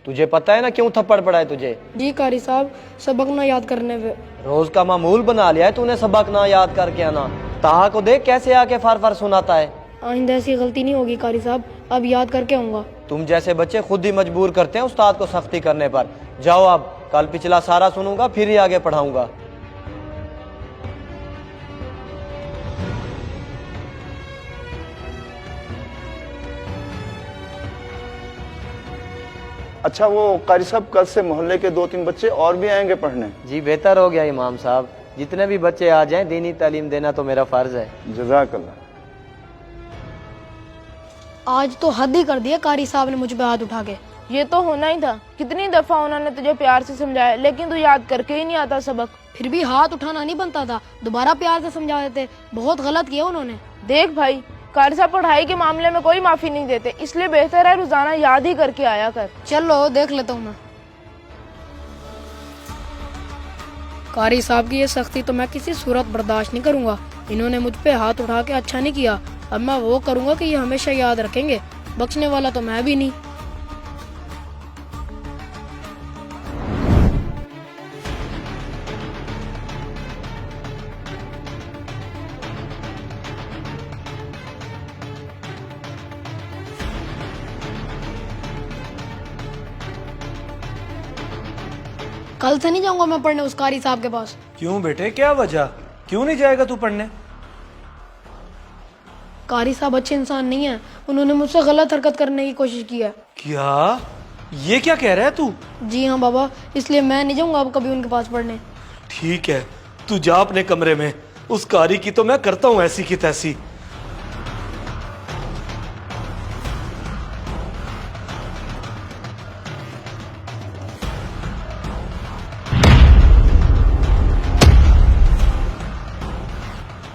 तुझे पता है ना क्यों थप्पड़ पड़ा है तुझे? जी कारी साहब, सबक ना याद करने पे। रोज का मामूल बना लिया है तूने सबक ना याद करके आना। ताहा को देख कैसे आके फार फार सुनाता है। आइंदा ऐसी गलती नहीं होगी कारी साहब, अब याद करके आऊंगा। तुम जैसे बच्चे खुद ही मजबूर करते हैं उस्ताद को सख्ती करने पर। जाओ अब, कल पिछला सारा सुनूंगा फिर ही आगे पढ़ाऊंगा। अच्छा, वो कारी साहब कल से मोहल्ले के 2-3 बच्चे और भी आएंगे पढ़ने? जी बेहतर हो गया इमाम साहब, जितने भी बच्चे आ जाएं दीनी तालीम देना तो मेरा फर्ज है। जज़ाकल्लाह। आज तो हद ही कर दिया कारी साहब ने मुझ पे हाथ उठा के। ये तो होना ही था। कितनी दफा उन्होंने तुझे प्यार से समझाया, लेकिन तू याद करके ही नहीं आता सबक। फिर भी हाथ उठाना नहीं बनता था, दोबारा प्यार से समझा देते। बहुत गलत किया उन्होंने। देख भाई, कारी साहब पढ़ाई के मामले में कोई माफी नहीं देते, इसलिए बेहतर है रोजाना याद ही करके आया कर। चलो देख लेता हूँ मैं। कारी साहब की ये सख्ती तो मैं किसी सूरत बर्दाश्त नहीं करूंगा। इन्होंने मुझ पे हाथ उठा के अच्छा नहीं किया। अब मैं वो करूंगा कि ये हमेशा याद रखेंगे। बख्शने वाला तो मैं भी नहीं। कल से नहीं जाऊंगा मैं पढ़ने उस कारी साहब के पास। क्यों बेटे, क्या वजह? क्यों नहीं जाएगा तू पढ़ने? कारी साहब अच्छे इंसान नहीं है, उन्होंने मुझसे गलत हरकत करने की कोशिश की है। क्या? ये क्या कह रहा है तू? जी हाँ बाबा, इसलिए मैं नहीं जाऊंगा अब कभी उनके पास पढ़ने। ठीक है, तू जा अपने कमरे में। उस कारी की तो मैं करता हूँ ऐसी की तैसी।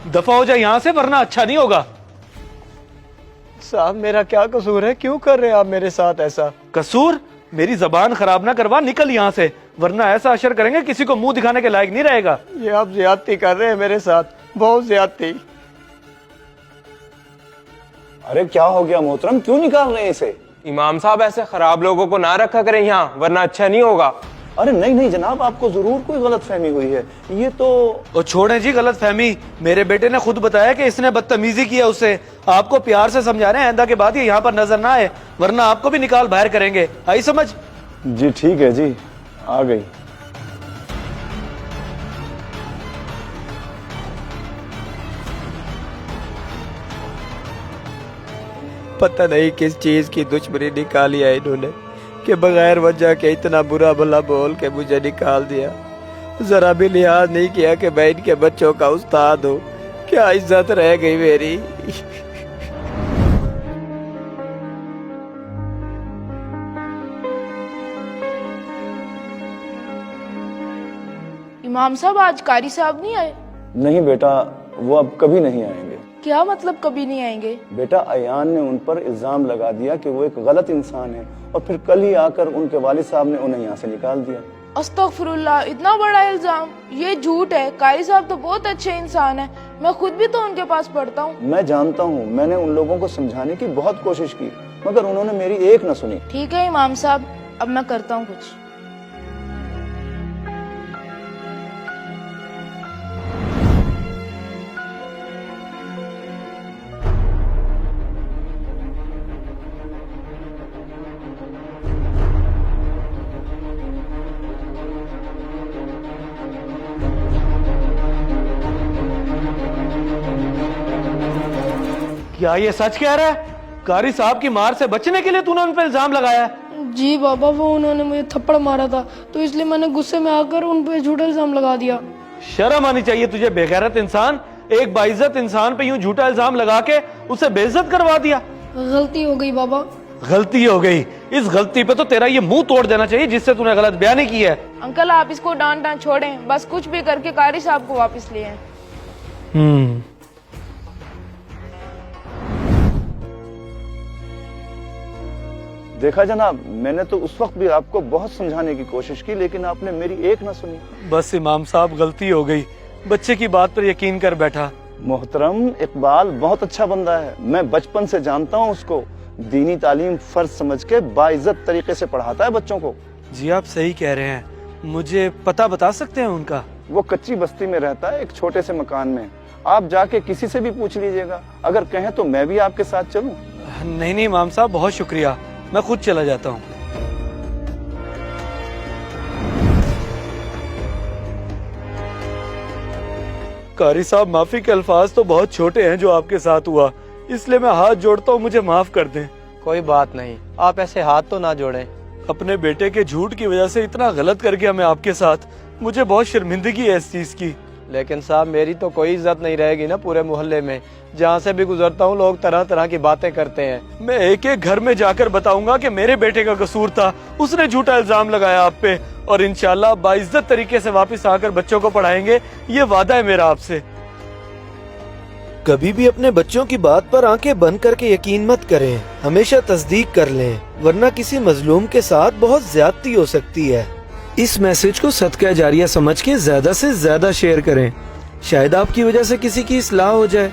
दफा हो जाए यहाँ से, वरना अच्छा नहीं होगा। साहब मेरा क्या कसूर है, क्यों कर रहे हैं आप मेरे साथ ऐसा? कसूर? मेरी जबान खराब ना करवा, निकल यहाँ से, वरना ऐसा अशर करेंगे किसी को मुंह दिखाने के लायक नहीं रहेगा। ये आप ज्यादती कर रहे हैं मेरे साथ, बहुत ज्यादती। अरे क्या हो गया मोहतरम, क्यों निकाल रहे हैं इसे? इमाम साहब ऐसे खराब लोगों को ना रखा करें यहाँ, वरना अच्छा नहीं होगा। अरे नहीं नहीं जनाब, आपको जरूर कोई गलत फहमी हुई है। ये तो और छोड़ें जी गलत फहमी। मेरे बेटे ने खुद बताया कि इसने बदतमीजी किया उससे। आपको प्यार से समझा रहे हैं, आइंदा के बाद ये यहाँ पर नजर ना आए, वरना आपको भी निकाल बाहर करेंगे। आई समझ? जी ठीक है जी, आ गई। पता नहीं किस चीज की दुश्मनी निकाली है इन्होंने कि बगैर वजह के इतना बुरा भला बोल के मुझे निकाल दिया। जरा भी लिहाज नहीं किया कि मैं इनके बच्चों का उस्ताद हूँ। क्या इज्जत रह गई मेरी। इमाम साहब आज कारी साहब नहीं आए? नहीं बेटा, वो अब कभी नहीं आएंगे। क्या मतलब कभी नहीं आएंगे? बेटा अयान ने उन पर इल्जाम लगा दिया कि वो एक गलत इंसान है, और फिर कल ही आकर उनके वालिद साहब ने उन्हें यहाँ से निकाल दिया। अस्तगफिरुल्लाह, इतना बड़ा इल्जाम! ये झूठ है। कारी साहब तो बहुत अच्छे इंसान है, मैं खुद भी तो उनके पास पढ़ता हूँ। मैं जानता हूँ, मैंने उन लोगों को समझाने की बहुत कोशिश की, मगर उन्होंने मेरी एक न सुनी। ठीक है इमाम साहब, अब मैं करता हूँ कुछ। क्या ये सच कह रहा है? कारी साहब की मार से बचने के लिए तूने उन पर इल्जाम लगाया है? जी बाबा, वो उन्होंने मुझे थप्पड़ मारा था, तो इसलिए मैंने गुस्से में आकर उन पे झूठा इल्जाम लगा दिया। शर्म आनी चाहिए तुझे बेगैरत इंसान। एक बाइज्जत इंसान पे यूं झूठा इल्जाम लगा के उसे बेइज्जत करवा दिया। गलती हो गई बाबा। गलती हो गई? इस गलती पे तो तेरा ये मुंह तोड़ देना चाहिए जिससे तूने गलत बयानी की है। अंकल आप इसको डांट डांट छोड़ें, बस कुछ भी करके कारी साहब को वापस ले आएं। देखा जनाब, मैंने तो उस वक्त भी आपको बहुत समझाने की कोशिश की, लेकिन आपने मेरी एक न सुनी। बस इमाम साहब, गलती हो गई। बच्चे की बात पर यकीन कर बैठा। मोहतरम, इकबाल बहुत अच्छा बंदा है, मैं बचपन से जानता हूँ उसको। दीनी तालीम फर्ज समझ के बाइज्जत तरीके से पढ़ाता है बच्चों को। जी आप सही कह रहे हैं, मुझे पता बता सकते हैं उनका? वो कच्ची बस्ती में रहता है, एक छोटे से मकान में। आप जाके किसी से भी पूछ लीजिएगा, अगर कहें तो मैं भी आपके साथ चलूं। नहीं नहीं इमाम साहब, बहुत शुक्रिया, मैं खुद चला जाता हूँ। कारी साहब, माफी के अल्फाज तो बहुत छोटे हैं जो आपके साथ हुआ, इसलिए मैं हाथ जोड़ता हूँ, मुझे माफ कर दें। कोई बात नहीं, आप ऐसे हाथ तो ना जोड़ें। अपने बेटे के झूठ की वजह से इतना गलत कर गया मैं आपके साथ, मुझे बहुत शर्मिंदगी है इस चीज की। लेकिन साहब मेरी तो कोई इज्जत नहीं रहेगी ना पूरे मोहल्ले में। जहाँ से भी गुजरता हूँ लोग तरह तरह की बातें करते हैं। मैं एक एक घर में जाकर बताऊंगा कि मेरे बेटे का कसूर था, उसने झूठा इल्जाम लगाया आप पे, और इंशाल्लाह बाइज्जत तरीके से वापस आकर बच्चों को पढ़ाएंगे, ये वादा है मेरा आपसे। कभी भी अपने बच्चों की बात पर आंखें बंद करके यकीन मत करें, हमेशा तस्दीक कर लें, वरना किसी मजलूम के साथ बहुत ज्यादती हो सकती है। इस मैसेज को सदका जारिया समझ के ज्यादा से ज्यादा शेयर करें, शायद आपकी वजह से किसी की इस्लाह हो जाए।